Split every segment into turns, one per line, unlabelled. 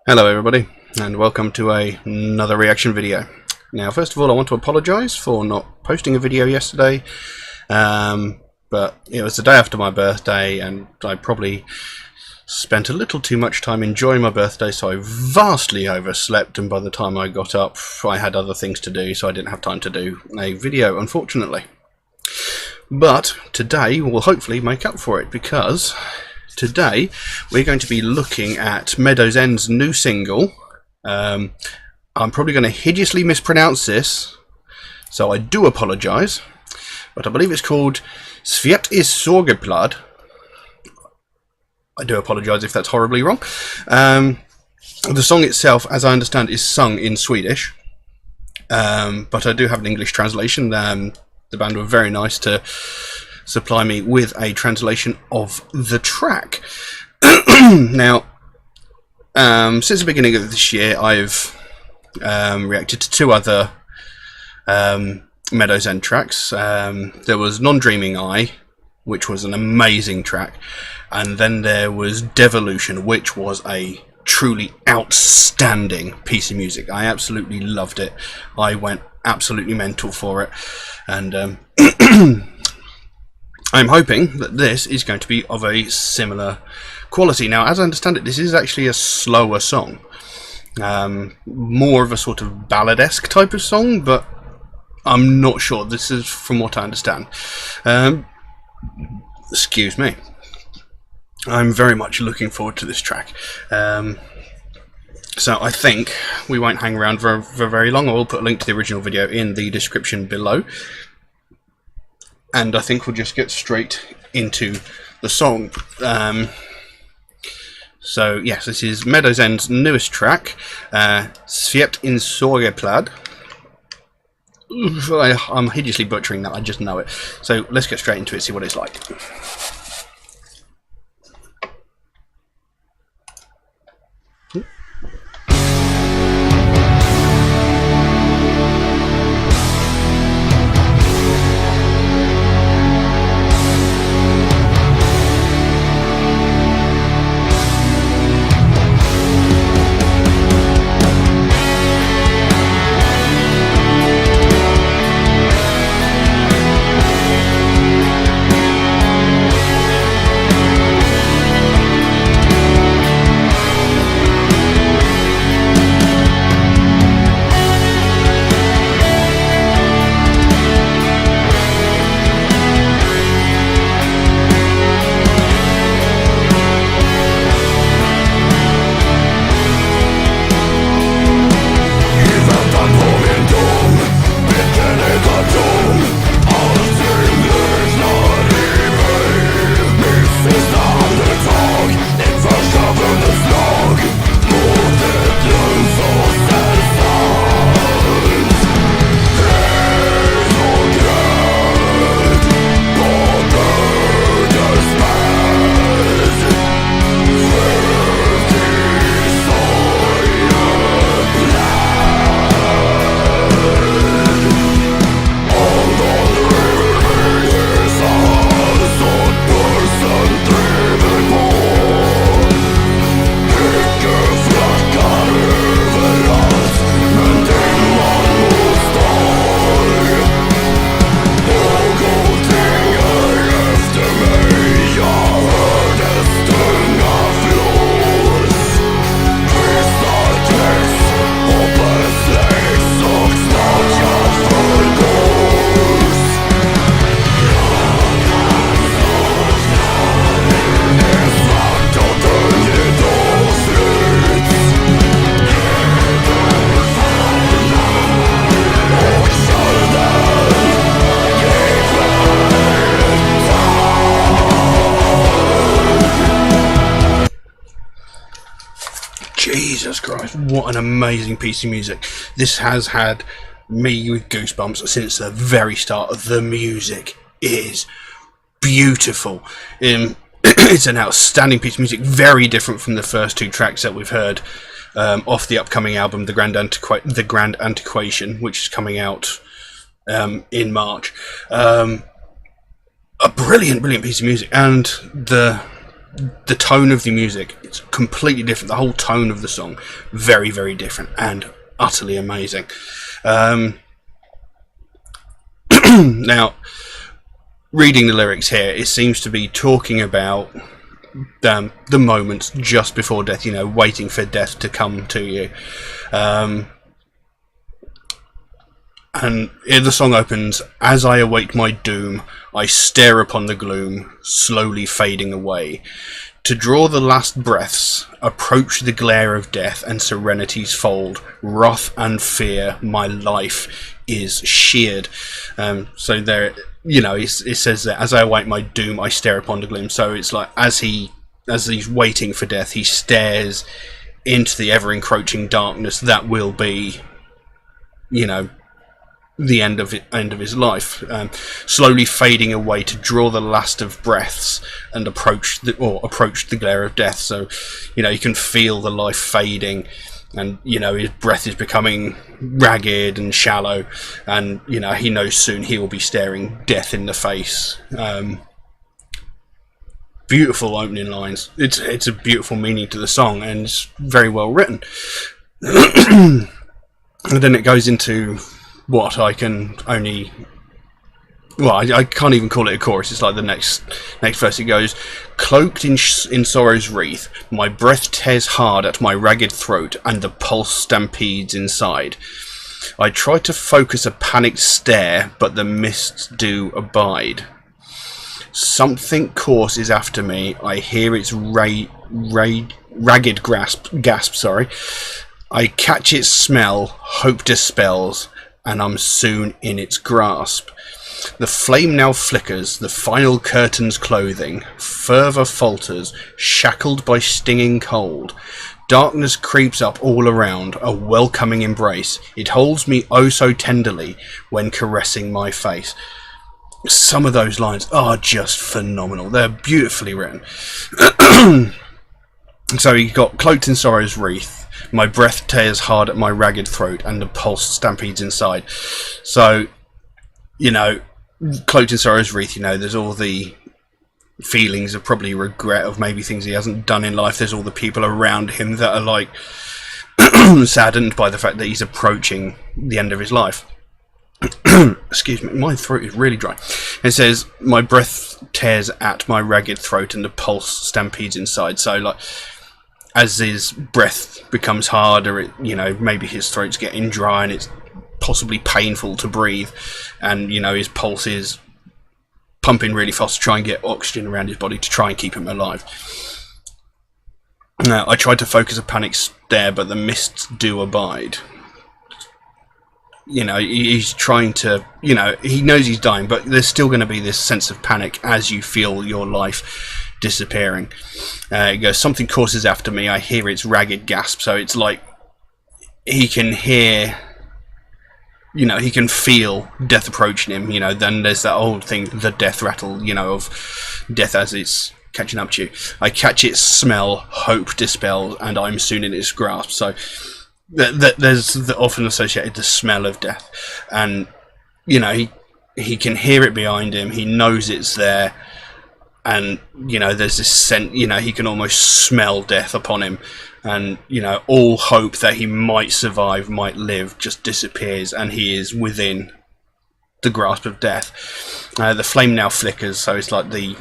Hello everybody, and welcome to another reaction video. Now, first of all, I want to apologise for not posting a video yesterday, but it was the day after my birthday, and I probably spent a little too much time enjoying my birthday, so I vastly overslept, and by the time I got up, I had other things to do, so I didn't have time to do a video, unfortunately. But today will hopefully make up for it, because today we're going to be looking at Meadows' new single. I'm probably going to hideously mispronounce this, so I do apologise, but I believe it's called Svept Sorgepläd. I do apologise if that's horribly wrong. The song itself, as I understand, is sung in Swedish, but I do have an English translation. The band were very nice to supply me with a translation of the track. Now, since the beginning of this year, I've reacted to two other Meadows End tracks. There was Non-Dreaming Eye, which was an amazing track, and then there was Devolution, which was a truly outstanding piece of music. I absolutely loved it. I went absolutely mental for it, and I'm hoping that this is going to be of a similar quality. Now, as I understand it, this is actually a slower song, more of a sort of ballad-esque type of song, but I'm not sure. This is from what I understand. Excuse me. I'm very much looking forward to this track. So I think we won't hang around for very long. I will put a link to the original video in the description below. And I think we'll just get straight into the song. So yes, this is Meadows' newest track, Svept in Sorgepläd. I'm hideously butchering that, I just know it. So let's get straight into it, see what it's like. Jesus Christ, what an amazing piece of music. This has had me with goosebumps since the very start. The music is beautiful. It's an outstanding piece of music, very different from the first two tracks that we've heard off the upcoming album, The Grand Antiquation, which is coming out in March. A brilliant piece of music, and the the tone of the music, it's completely different. The whole tone of the song, very, very different and utterly amazing. Now, reading the lyrics here, it seems to be talking about the moments just before death, you know, waiting for death to come to you. And the song opens, "As I await my doom, I stare upon the gloom, slowly fading away. To draw the last breaths, approach the glare of death and serenity's fold. Wrath and fear, my life is sheared." So there, you know, it says that, "As I await my doom, I stare upon the gloom." So it's like, as he's waiting for death, he stares into the ever-encroaching darkness that will be, you know, the end of his life, slowly fading away to draw the last of breaths and approach the glare of death. So, you know, you can feel the life fading, and, you know, his breath is becoming ragged and shallow, and, you know, he knows soon he will be staring death in the face. Beautiful opening lines. It's a beautiful meaning to the song, and it's very well written. And then it goes into what I can only... Well, I can't even call it a chorus. It's like the next verse. It goes, "Cloaked in sorrow's wreath, my breath tears hard at my ragged throat, and the pulse stampedes inside. I try to focus a panicked stare, but the mists do abide. Something coarse is after me. I hear its ragged gasp. Sorry. I catch its smell. Hope dispels, and I'm soon in its grasp. The flame now flickers, the final curtain's clothing, fervour falters, shackled by stinging cold. Darkness creeps up all around, a welcoming embrace. It holds me oh so tenderly when caressing my face." Some of those lines are just phenomenal. They're beautifully written. So you got, "Cloaked in sorrow's wreath, my breath tears hard at my ragged throat, and the pulse stampedes inside." So, you know, cloaked in sorrow's wreath, you know, there's all the feelings of probably regret of maybe things he hasn't done in life. There's all the people around him that are like saddened by the fact that he's approaching the end of his life. Excuse me, my throat is really dry. It says, "My breath tears at my ragged throat, and the pulse stampedes inside." So, like, as his breath becomes harder, you know, maybe his throat's getting dry and it's possibly painful to breathe, and, you know, his pulse is pumping really fast to try and get oxygen around his body to try and keep him alive. Now, "I tried to focus a panic stare, but the mists do abide." You know, he's trying to, you know, he knows he's dying, but there's still going to be this sense of panic as you feel your life disappearing. It goes, "Something courses after me, I hear its ragged gasp." So it's like he can hear, you know, he can feel death approaching him. You know, then there's that old thing, the death rattle, you know, of death as it's catching up to you. "I catch its smell, hope dispels, and I'm soon in its grasp." So there's often associated the smell of death, and, you know, he can hear it behind him. He knows it's there, and, you know, there's this scent. You know, he can almost smell death upon him, and, you know, all hope that he might survive, might live, just disappears, and he is within the grasp of death. The flame now flickers, so it's like the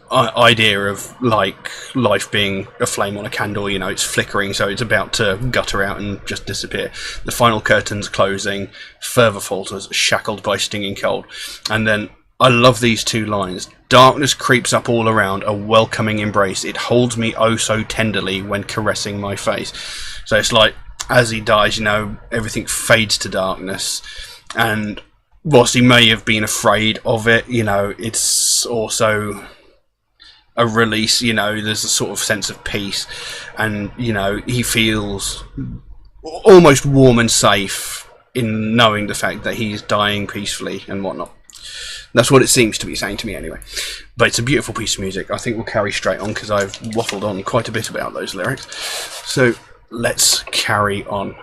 idea of, like, life being a flame on a candle. You know, it's flickering, so it's about to gutter out and just disappear. The final curtain's closing, fervour falters, shackled by stinging cold. And then I love these two lines. "Darkness creeps up all around, a welcoming embrace. It holds me oh so tenderly when caressing my face." So it's like, as he dies, you know, everything fades to darkness, and whilst he may have been afraid of it, you know, it's also a release. You know, there's a sort of sense of peace, and, you know, he feels almost warm and safe in knowing the fact that he's dying peacefully and whatnot. That's what it seems to be saying to me anyway. But it's a beautiful piece of music. I think we'll carry straight on, because I've waffled on quite a bit about those lyrics. So let's carry on.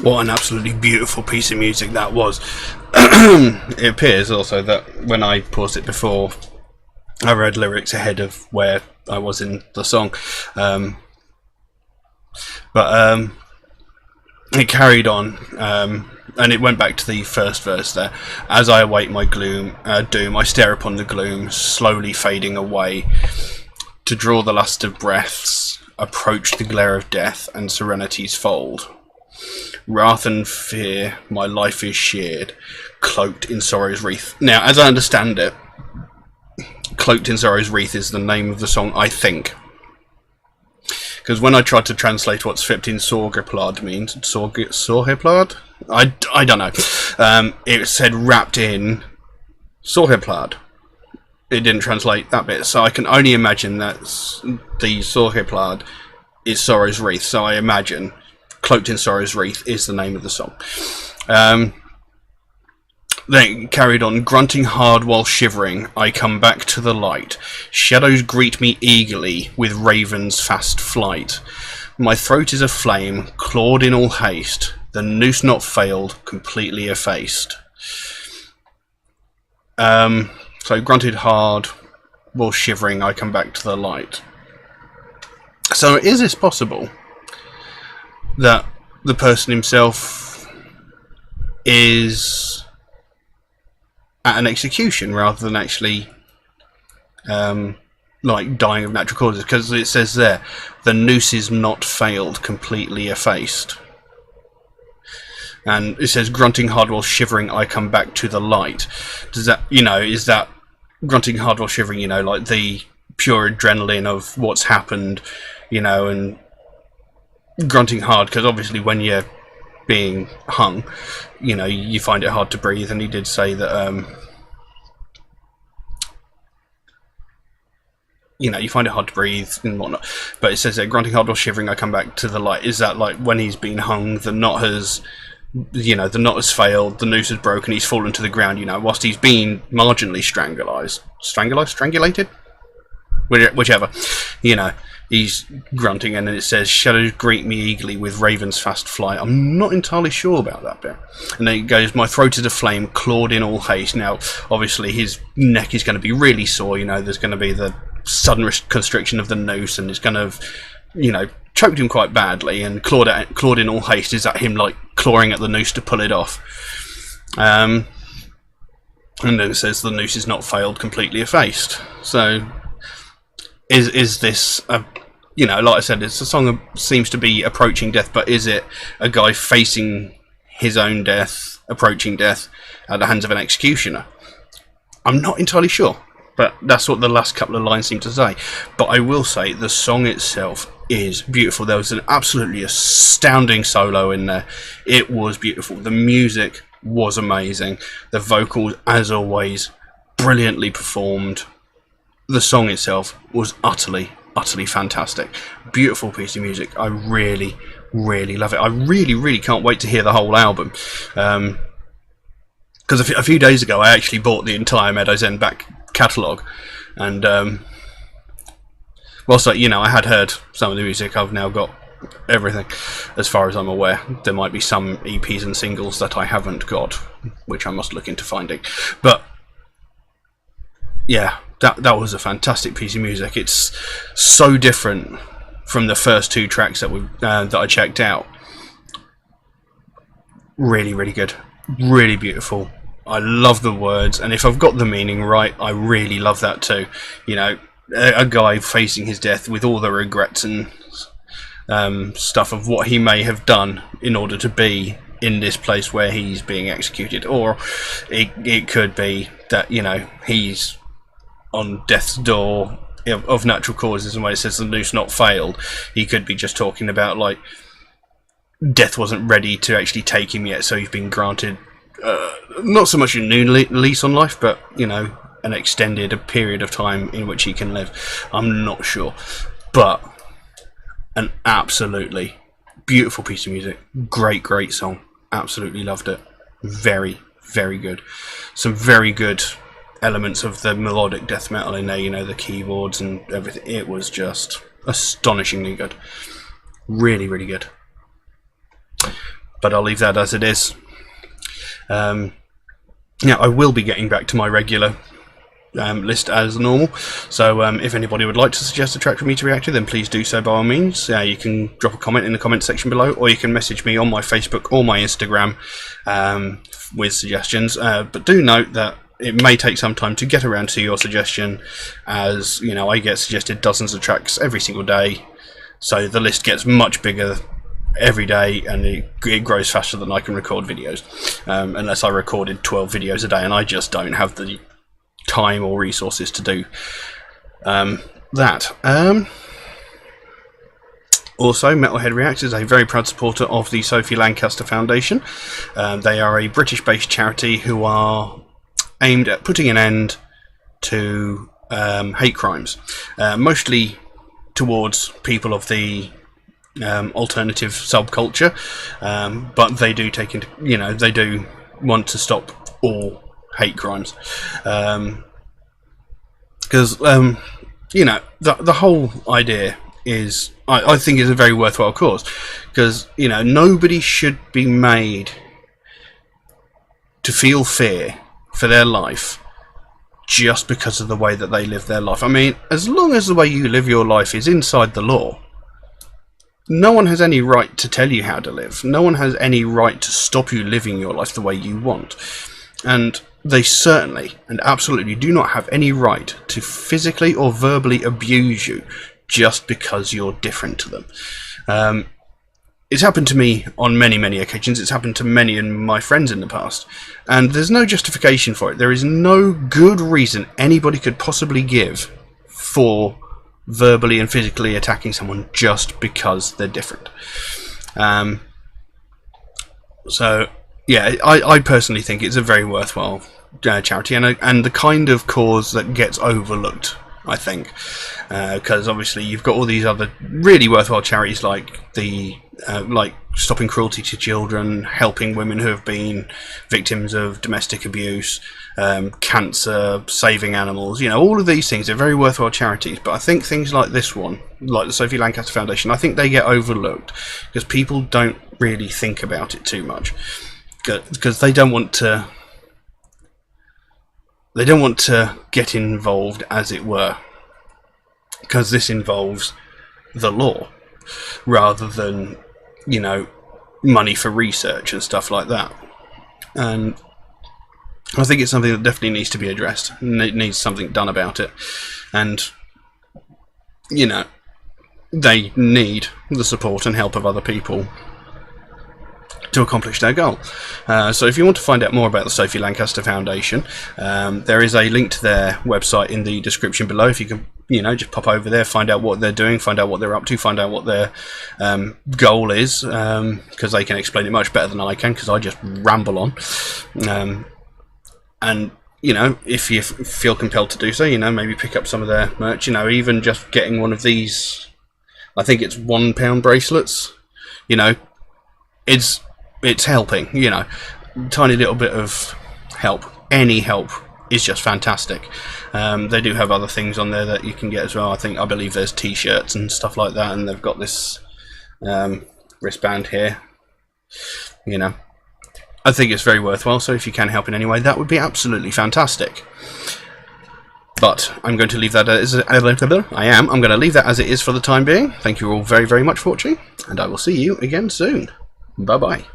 What an absolutely beautiful piece of music that was. It appears also that when I paused it before, I read lyrics ahead of where I was in the song. But it carried on, and it went back to the first verse there. As I await my doom, I stare upon the gloom, slowly fading away. To draw the last of breaths, approach the glare of death and serenity's fold. Wrath and fear, my life is sheared, cloaked in sorrow's wreath. Now, as I understand it, Cloaked in Sorrow's Wreath is the name of the song, I think. Because when I tried to translate what Svept in Sorgepläd means, Sorgepläd? I don't know. It said wrapped in Sorgepläd. It didn't translate that bit, so I can only imagine that the Sorgepläd is Sorrow's Wreath, so I imagine Cloaked in Sorrow's Wreath is the name of the song. Then carried on, grunting hard while shivering, I come back to the light. Shadows greet me eagerly with ravens' fast flight. My throat is aflame, clawed in all haste, the noose not failed, completely effaced. So grunted hard while shivering, I come back to the light. So is this possible that the person himself is at an execution rather than actually like dying of natural causes? Because it says there, the noose is not failed, completely effaced. And it says, grunting hard while shivering, I come back to the light. Does that, is that grunting hard while shivering, like the pure adrenaline of what's happened, and grunting hard, because obviously when you're being hung, you find it hard to breathe, and he did say that you find it hard to breathe and whatnot. But it says that grunting hard while shivering, I come back to the light. Is that like when he's been hung, the knot has failed, the noose is broken, he's fallen to the ground, whilst he's been marginally strangulated, whichever, he's grunting, and then it says, shadows greet me eagerly with ravens' fast flight. I'm not entirely sure about that bit. And then it goes, my throat is aflame, clawed in all haste. Now, obviously, his neck is going to be really sore, there's going to be the sudden constriction of the noose, and it's going to, choked him quite badly, and clawed in all haste. Is that him, like, clawing at the noose to pull it off? And then it says, the noose is not failed, completely effaced. So is this a, like I said, it's a song that seems to be approaching death, but is it a guy facing his own death, approaching death at the hands of an executioner? I'm not entirely sure, but that's what the last couple of lines seem to say. But I will say the song itself is beautiful. There was an absolutely astounding solo in there. It was beautiful. The music was amazing. The vocals, as always, brilliantly performed. The song itself was utterly fantastic. Beautiful piece of music. I really love it. I really can't wait to hear the whole album. Because a few days ago I actually bought the entire Meadows back catalogue, and whilst I had heard some of the music, I've now got everything as far as I'm aware. There might be some EPs and singles that I haven't got, which I must look into finding. But yeah, that was a fantastic piece of music. It's so different from the first two tracks that I checked out. Really good, really beautiful. I love the words, and if I've got the meaning right, I really love that too. A guy facing his death with all the regrets and stuff of what he may have done in order to be in this place where he's being executed. Or it could be that he's on death's door of natural causes, and when it says the noose not failed, he could be just talking about, like, death wasn't ready to actually take him yet, so he's been granted not so much a new lease on life, but an extended period of time in which he can live. I'm not sure, but an absolutely beautiful piece of music. Great song. Absolutely loved it. Very good. Some very good elements of the melodic death metal in there, the keyboards and everything. It was just astonishingly good. Really good. but I'll leave that as it is. Yeah, I will be getting back to my regular list as normal, so if anybody would like to suggest a track for me to react to, then please do so by all means. You can drop a comment in the comment section below, or you can message me on my Facebook or my Instagram with suggestions, but do note that it may take some time to get around to your suggestion, as you know, I get suggested dozens of tracks every single day, so the list gets much bigger every day, and it grows faster than I can record videos, unless I recorded 12 videos a day, and I just don't have the time or resources to do that. Also, Metalhead Reacts is a very proud supporter of the Sophie Lancaster Foundation. They are a British-based charity who are aimed at putting an end to hate crimes, mostly towards people of the alternative subculture, but they do take into, they do want to stop all hate crimes, because the whole idea is, I think, is a very worthwhile cause, because nobody should be made to feel fear for their life just because of the way that they live their life. I mean, as long as the way you live your life is inside the law, no one has any right to tell you how to live. No one has any right to stop you living your life the way you want. And they certainly and absolutely do not have any right to physically or verbally abuse you just because you're different to them. It's happened to me on many occasions. It's happened to many of my friends in the past, and there's no justification for it. There is no good reason anybody could possibly give for verbally and physically attacking someone just because they're different. So yeah, I personally think it's a very worthwhile charity, and the kind of cause that gets overlooked, I think, because obviously you've got all these other really worthwhile charities like the like stopping cruelty to children, helping women who have been victims of domestic abuse, cancer, saving animals. All of these things are very worthwhile charities, but I think things like this one, like the Sophie Lancaster Foundation, I think they get overlooked because people don't really think about it too much, because they don't want to get involved, as it were, because this involves the law rather than money for research and stuff like that. And I think it's something that definitely needs to be addressed, and it needs something done about it. And they need the support and help of other people to accomplish their goal. So if you want to find out more about the Sophie Lancaster Foundation, there is a link to their website in the description below. If you can just pop over there, find out what they're doing, find out what they're up to, find out what their goal is, because they can explain it much better than I can, because I just ramble on. And if you feel compelled to do so, maybe pick up some of their merch. Even just getting one of these, I think it's £1 bracelets, it's helping. Tiny little bit of help, any help is just fantastic. They do have other things on there that you can get as well. I believe there's t-shirts and stuff like that, and they've got this wristband here. I think it's very worthwhile, so if you can help in any way, that would be absolutely fantastic. But I'm going to leave that as I'm going to leave that as it is for the time being. Thank you all very much for watching, and I will see you again soon. Bye bye.